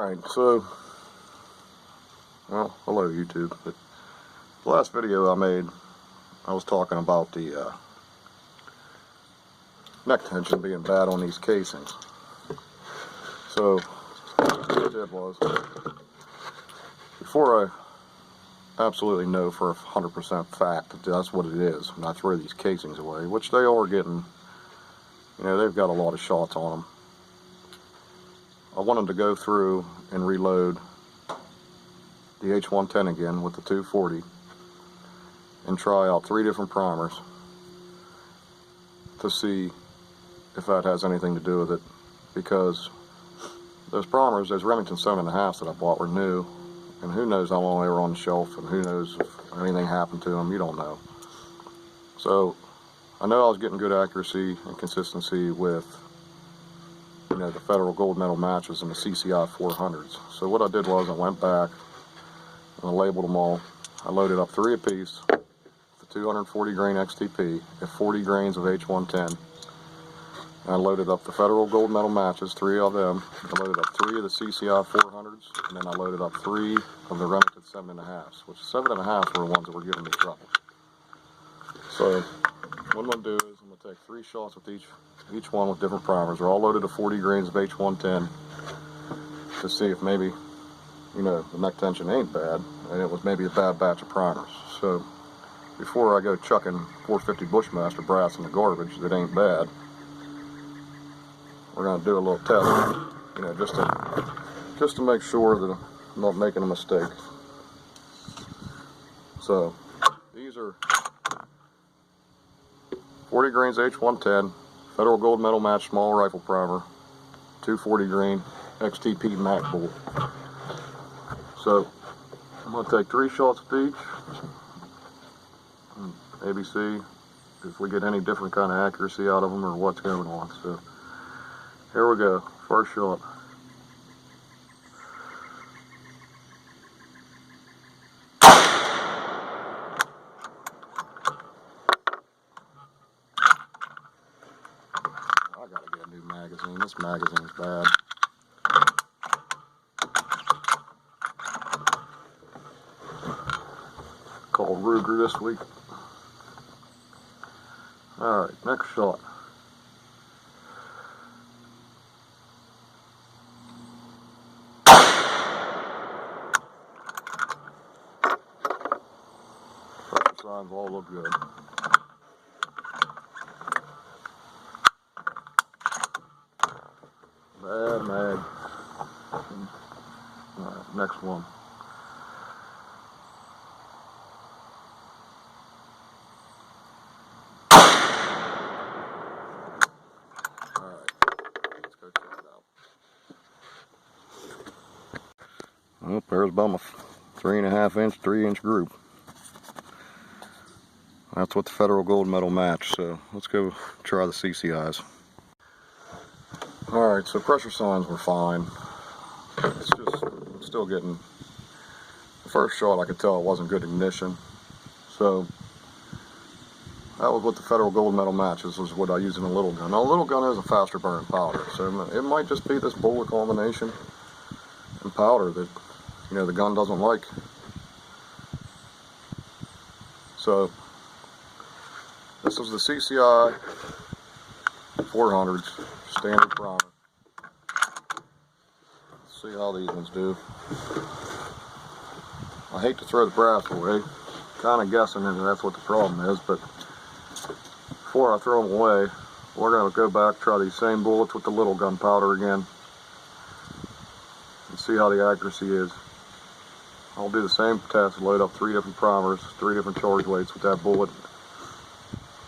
Alright, so, well, hello YouTube, but the last video I made, I was talking about the neck tension being bad on these casings. So, what I did was, before I absolutely know for 100% fact that that's what it is, and I throw these casings away, which they are getting, you know, they've got a lot of shots on them. I wanted to go through and reload the H110 again with the 240 and try out 3 different primers to see if that has anything to do with it, because those primers, those Remington 7.5s that I bought were new, and who knows how long they were on the shelf, and who knows if anything happened to them. You don't know. So I know I was getting good accuracy and consistency with, you know, the Federal gold medal matches and the CCI 400s. So what I did was I went back and I labeled them all. I loaded up 3 apiece, the 240 grain XTP at 40 grains of H110. And I loaded up the Federal gold medal matches, 3 of them. I loaded up 3 of the CCI 400s, and then I loaded up 3 of the Remington 7.5s, which 7.5s were the ones that were giving me trouble. So what I'm going to do is I'm going to take 3 shots with each one with different primers. They're all loaded to 40 grains of H110 to see if maybe, you know, the neck tension ain't bad and it was maybe a bad batch of primers. So before I go chucking 450 Bushmaster brass in the garbage that ain't bad, we're going to do a little test, you know, just to make sure that I'm not making a mistake. So these are 40 grains H110, Federal gold medal match small rifle primer, 240 grain XTP Mac bolt. So I'm going to take 3 shots of each, and maybe see if we get any different kind of accuracy out of them or what's going on. So here we go, first shot. I gotta get a new magazine. This magazine's bad. Called Ruger this week. Alright, next shot. Pressure signs all look good. Bad mag. Alright, next one. Alright, let's go check it out. Well, there's about my 3.5 inch, 3 inch group. That's what the Federal gold medal match, so let's go try the CCIs. Alright, so pressure signs were fine. It's just, I'm still getting, the first shot I could tell it wasn't good ignition. So that was what the Federal gold medal matches was what I use in a little gun. Now a little gun is a faster burn powder, so it might just be this bullet combination and powder that, you know, the gun doesn't like. So this was the CCI 400s standard primer. Let's see how these ones do. I hate to throw the brass away, kind of guessing that that's what the problem is, but before I throw them away, we're going to go back, try these same bullets with the little gunpowder again, and see how the accuracy is. I'll do the same test, load up 3 different primers, 3 different charge weights with that bullet.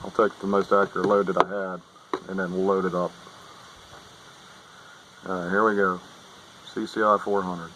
I'll take the most accurate load that I had, and then load it up. Alright, here we go. CCI 400.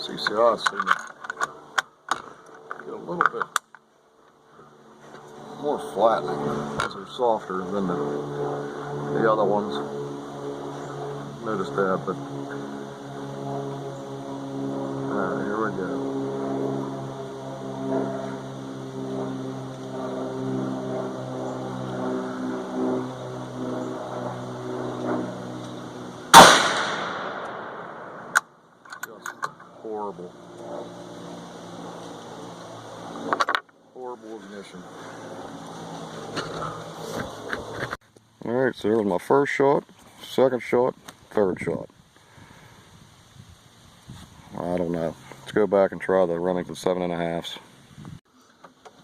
CCI seem to get a little bit more flattening because they're softer than the other ones. Noticed that, but alright, here we go. Just horrible. Horrible ignition. Alright, so there's my first shot, second shot, third shot. I don't know. Let's go back and try the Remington 7.5s.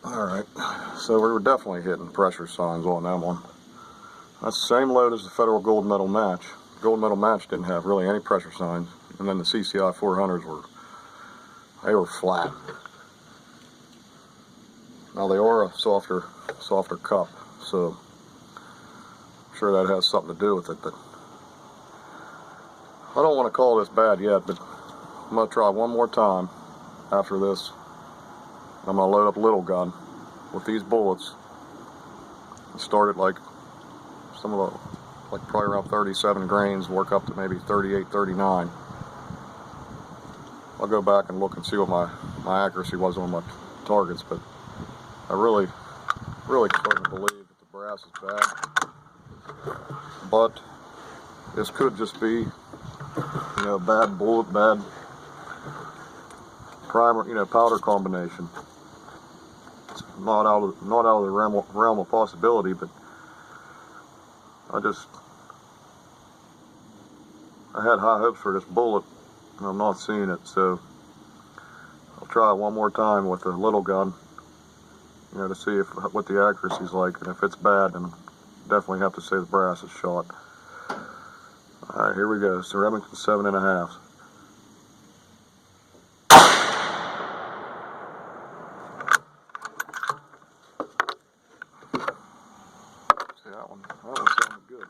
Alright, so we were definitely hitting pressure signs on that one. That's the same load as the Federal Gold Medal Match. Gold Medal Match didn't have really any pressure signs, and then the CCI 400s were flat. Now they are a softer cup, so I'm sure that has something to do with it, but I don't want to call this bad yet, but I'm going to try one more time after this. I'm going to load up a little gun with these bullets and start at like probably around 37 grains, work up to maybe 38, 39. I'll go back and look and see what my accuracy was on my targets, but I really starting to believe that the brass is bad. But this could just be, bad bullet, bad primer, powder combination. It's not out of the realm of possibility, but I had high hopes for this bullet, and I'm not seeing it, so I'll try it one more time with a little gun, to see what the accuracy is like, and if it's bad, then definitely have to say the brass is shot. Alright, here we go. It's the Remington 7.5s. See, that one sounded good.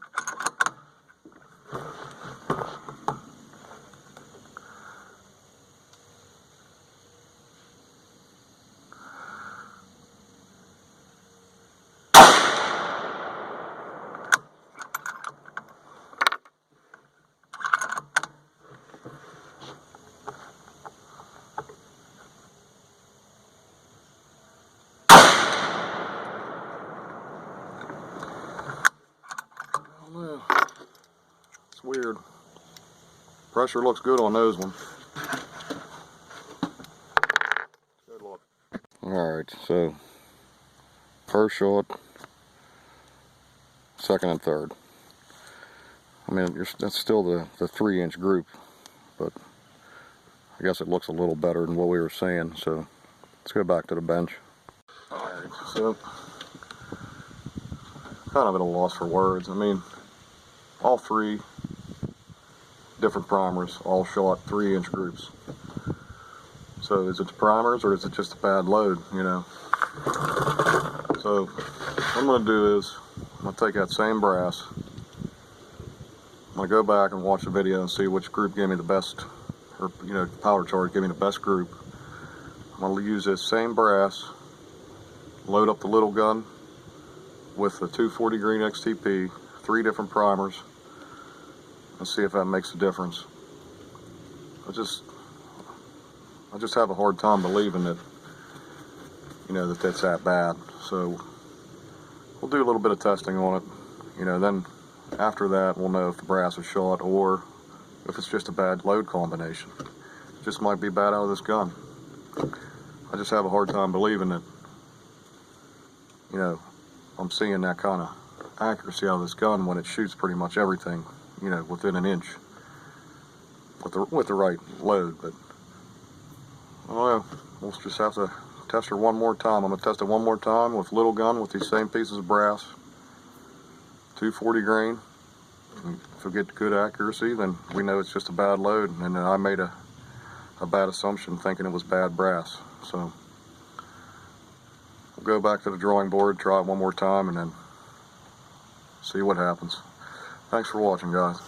It's weird. Pressure looks good on those ones. Good luck. Alright, so first shot, second and third. I mean, that's still the 3-inch group, but I guess it looks a little better than what we were saying, so let's go back to the bench. Alright, so kind of at a loss for words. I mean, all 3 different primers all shot 3-inch groups. So is it the primers or is it just a bad load, So what I'm going to do is I'm going to take that same brass. I'm going to go back and watch the video and see which group gave me the best, or powder charge gave me the best group. I'm going to use this same brass, load up the little gun with the 240 grain XTP, 3 different primers, and see if that makes a difference. I just have a hard time believing that, that's that bad. So we'll do a little bit of testing on it. Then after that we'll know if the brass is shot or if it's just a bad load combination. It just might be bad out of this gun. I just have a hard time believing that, I'm seeing that kind of accuracy out of this gun when it shoots pretty much everything, within an inch with the right load. But I don't know, we'll just have to test her one more time. I'm going to test it one more time with little gun with these same pieces of brass, 240 grain. And if we get good accuracy, then we know it's just a bad load, and I made a bad assumption thinking it was bad brass. So we'll go back to the drawing board, try it one more time, and then see what happens. Thanks for watching, guys.